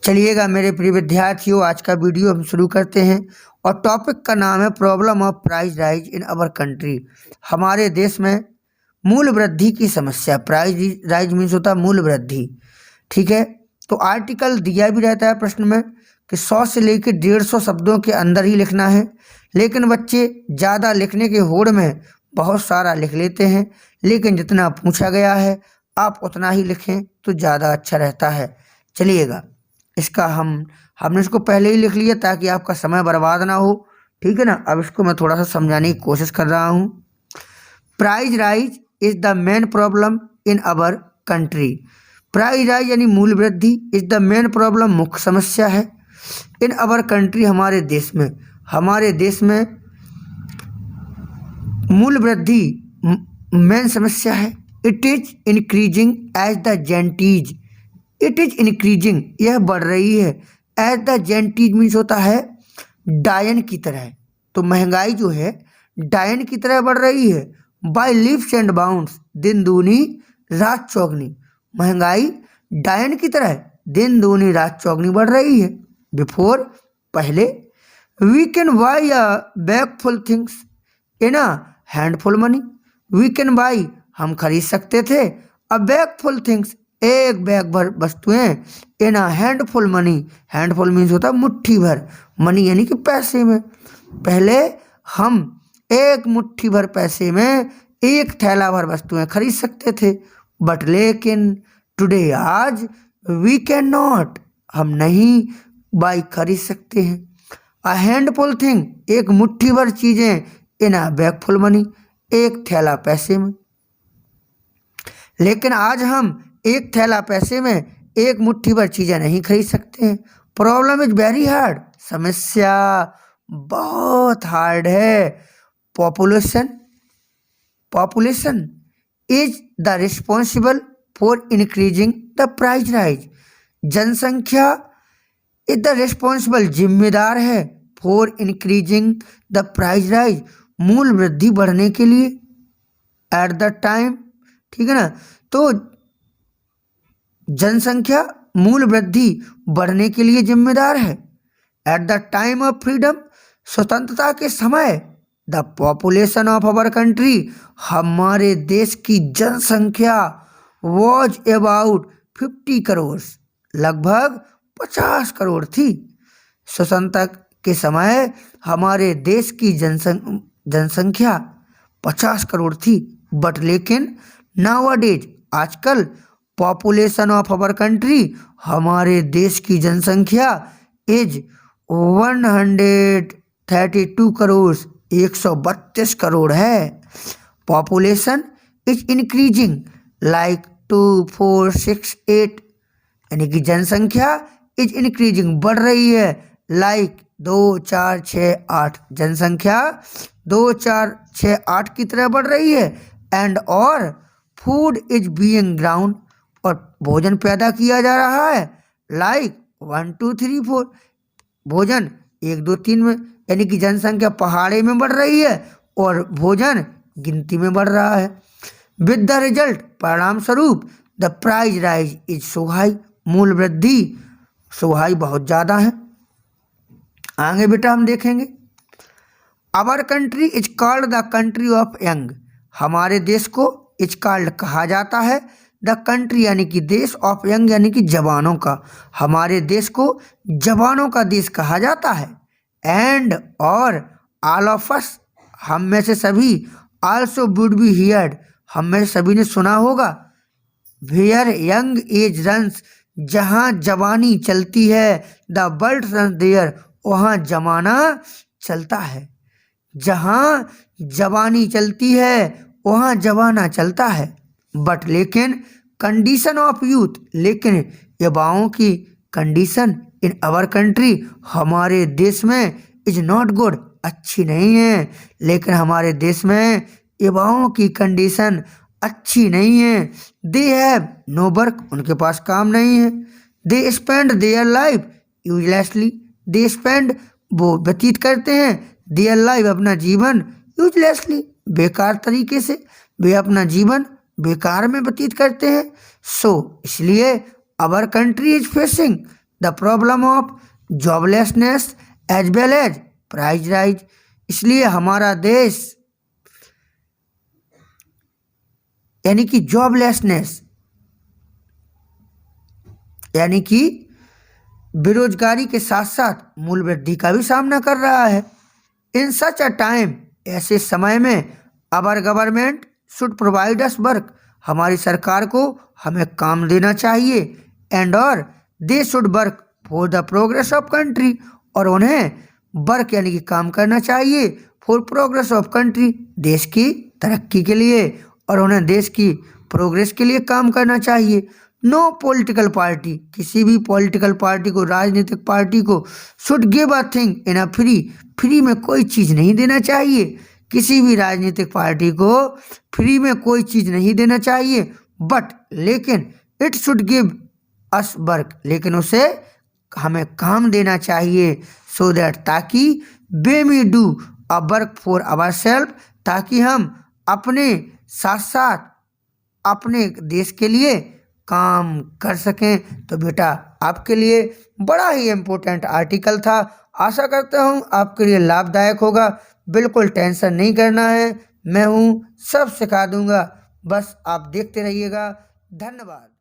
चलिएगा मेरे प्रिय विद्यार्थियों, आज का वीडियो हम शुरू करते हैं और टॉपिक का नाम है problem of price rise in our country. हमारे देश में मूल्य वृद्धि की समस्या। प्राइस राइज मीन्स होता है मूल्य वृद्धि, ठीक है। तो आर्टिकल दिया भी रहता है प्रश्न में कि 100 से लेकर 150 शब्दों के अंदर ही लिखना है, लेकिन बच्चे ज़्यादा लिखने के होड़ में बहुत सारा लिख लेते हैं। लेकिन जितना पूछा गया है आप उतना ही लिखें तो ज़्यादा अच्छा रहता है। चलिएगा, इसका हमने इसको पहले ही लिख लिया ताकि आपका समय बर्बाद ना हो, ठीक है ना। अब इसको मैं थोड़ा सा समझाने की कोशिश कर रहा हूँ। Price rise is the main problem in our country. Price rise यानी मूल्य वृद्धि इज द मेन प्रॉब्लम, मुख्य समस्या है। इन अवर कंट्री, हमारे देश में मूल्य वृद्धि मेन समस्या है। It is increasing age the जेंटीज। इट इज इंक्रीजिंग, यह बढ़ रही है। एज द जेंटीज मीन्स होता है डायन की तरह। तो महंगाई जो है डायन की तरह बढ़ रही है। बाय लीप्स एंड बाउंड्स, दिन दूनी रात चौगनी। महंगाई डायन की तरह दिन दूनी रात चौगनी बढ़ रही है। बिफोर, पहले, we can buy a bag full things in a handful money. We can buy, हम खरीद सकते थे, अ बैग फुल थिंग्स, एक बैग भर वस्तुएं, in a handful money. Handful means होता है मुट्ठी भर, मनी यानी कि पैसे में। पहले हम एक मुट्ठी भर पैसे में एक थैला भर वस्तुएं खरीद सकते थे, बट लेकिन टुडे, आज, वी कैन नॉट, हम नहीं बाई खरीद सकते हैं। अ हैंडफुल थिंग, एक मुट्ठी भर चीजें, इन अ बैग फुल मनी, एक थैला पैसे में। लेकिन आज हम एक थैला पैसे में एक मुट्ठी भर चीजें नहीं खरीद सकते हैं। प्रॉब्लम इज वेरी हार्ड, समस्या बहुत हार्ड है। Population is the responsible for increasing the price rise. जनसंख्या इज द रिस्पॉन्सिबल, जिम्मेदार है, for increasing the price rise, मूल्य वृद्धि बढ़ने के लिए। एट द टाइम, ठीक है ना। तो जनसंख्या मूल्य वृद्धि बढ़ने के लिए जिम्मेदार है। At the time of freedom, स्वतंत्रता के समय, the population of our country, हमारे देश की जनसंख्या, वॉज अबाउट 50 करोड़, लगभग 50 करोड़ थी। स्वतंत्रता के समय हमारे देश की जनसंख्या 50 करोड़ थी, बट लेकिन नाउअडेज, आजकल, पॉपुलेशन ऑफ अवर कंट्री, हमारे देश की जनसंख्या, इज 132 करोड़, 132 करोड़ है। पॉपुलेशन इज इंक्रीजिंग लाइक 2468, यानी कि जनसंख्या इज इंक्रीजिंग, बढ़ रही है, लाइक 2468, जनसंख्या 2468 की तरह बढ़ रही है। एंड और फूड इज बीइंग ग्राउंड, और भोजन पैदा किया जा रहा है, लाइक 1 2 3 4, भोजन 1 2 3 में, यानी कि जनसंख्या पहाड़े में बढ़ रही है और भोजन गिनती में बढ़ रहा है। विद द रिजल्ट, परिणाम स्वरूप, the price rise is so high, मूल्य वृद्धि सो हाई, बहुत ज़्यादा है। आगे बेटा हम देखेंगे। Our country is called the country of young, हमारे देश को इज कॉल्ड कहा जाता है, द कंट्री यानी कि देश, ऑफ यंग यानी कि जवानों का, हमारे देश को जवानों का देश कहा जाता है। एंड और ऑल ऑफ अस, हम में से सभी, आल्सो वुड बी हियर्ड, हम में से सभी ने सुना होगा, वेयर यंग एज रन्स, जहाँ जवानी चलती है, द वर्ल्ड रन्स देयर, वहाँ जमाना चलता है। जहाँ जवानी चलती है वहाँ जमाना चलता है। बट लेकिन कंडीशन ऑफ यूथ, लेकिन युवाओं की कंडीशन इन अवर कंट्री, हमारे देश में, इज नॉट गुड, अच्छी नहीं है। लेकिन हमारे देश में युवाओं की कंडीशन अच्छी नहीं है। दे हैव नो वर्क, उनके पास काम नहीं है। They spend their life uselessly, they spend, वो व्यतीत करते हैं, देयर लाइफ, अपना जीवन, यूजलेसली, बेकार तरीके से, वे अपना जीवन बेकार में व्यतीत करते हैं। सो इसलिए our country is facing the problem of joblessness as well as price rise. इसलिए हमारा देश यानी कि जॉबलेसनेस यानी कि बेरोजगारी के साथ साथ मूल्य वृद्धि का भी सामना कर रहा है। इन सच अ टाइम, ऐसे समय में अवर government should provide us work, हमारी सरकार को हमें काम देना चाहिए। एंड और they should work for the progress of country, और उन्हें वर्क यानी कि काम करना चाहिए फॉर प्रोग्रेस ऑफ कंट्री, देश की तरक्की के लिए, और उन्हें देश की प्रोग्रेस के लिए काम करना चाहिए। नो पॉलिटिकल पार्टी, किसी भी पॉलिटिकल पार्टी को, राजनीतिक पार्टी को, should give a thing in a free, free में कोई चीज़ नहीं देना चाहिए। किसी भी राजनीतिक पार्टी को फ्री में कोई चीज़ नहीं देना चाहिए। बट लेकिन it should give us work, लेकिन उसे हमें काम देना चाहिए। सो दैट, ताकि we me do a work for our self, ताकि हम अपने साथ साथ अपने देश के लिए काम कर सकें। तो बेटा आपके लिए बड़ा ही इम्पोर्टेंट आर्टिकल था। आशा करता हूँ आपके लिए लाभदायक होगा। बिल्कुल टेंशन नहीं करना है, मैं हूँ, सब सिखा दूंगा, बस आप देखते रहिएगा। धन्यवाद।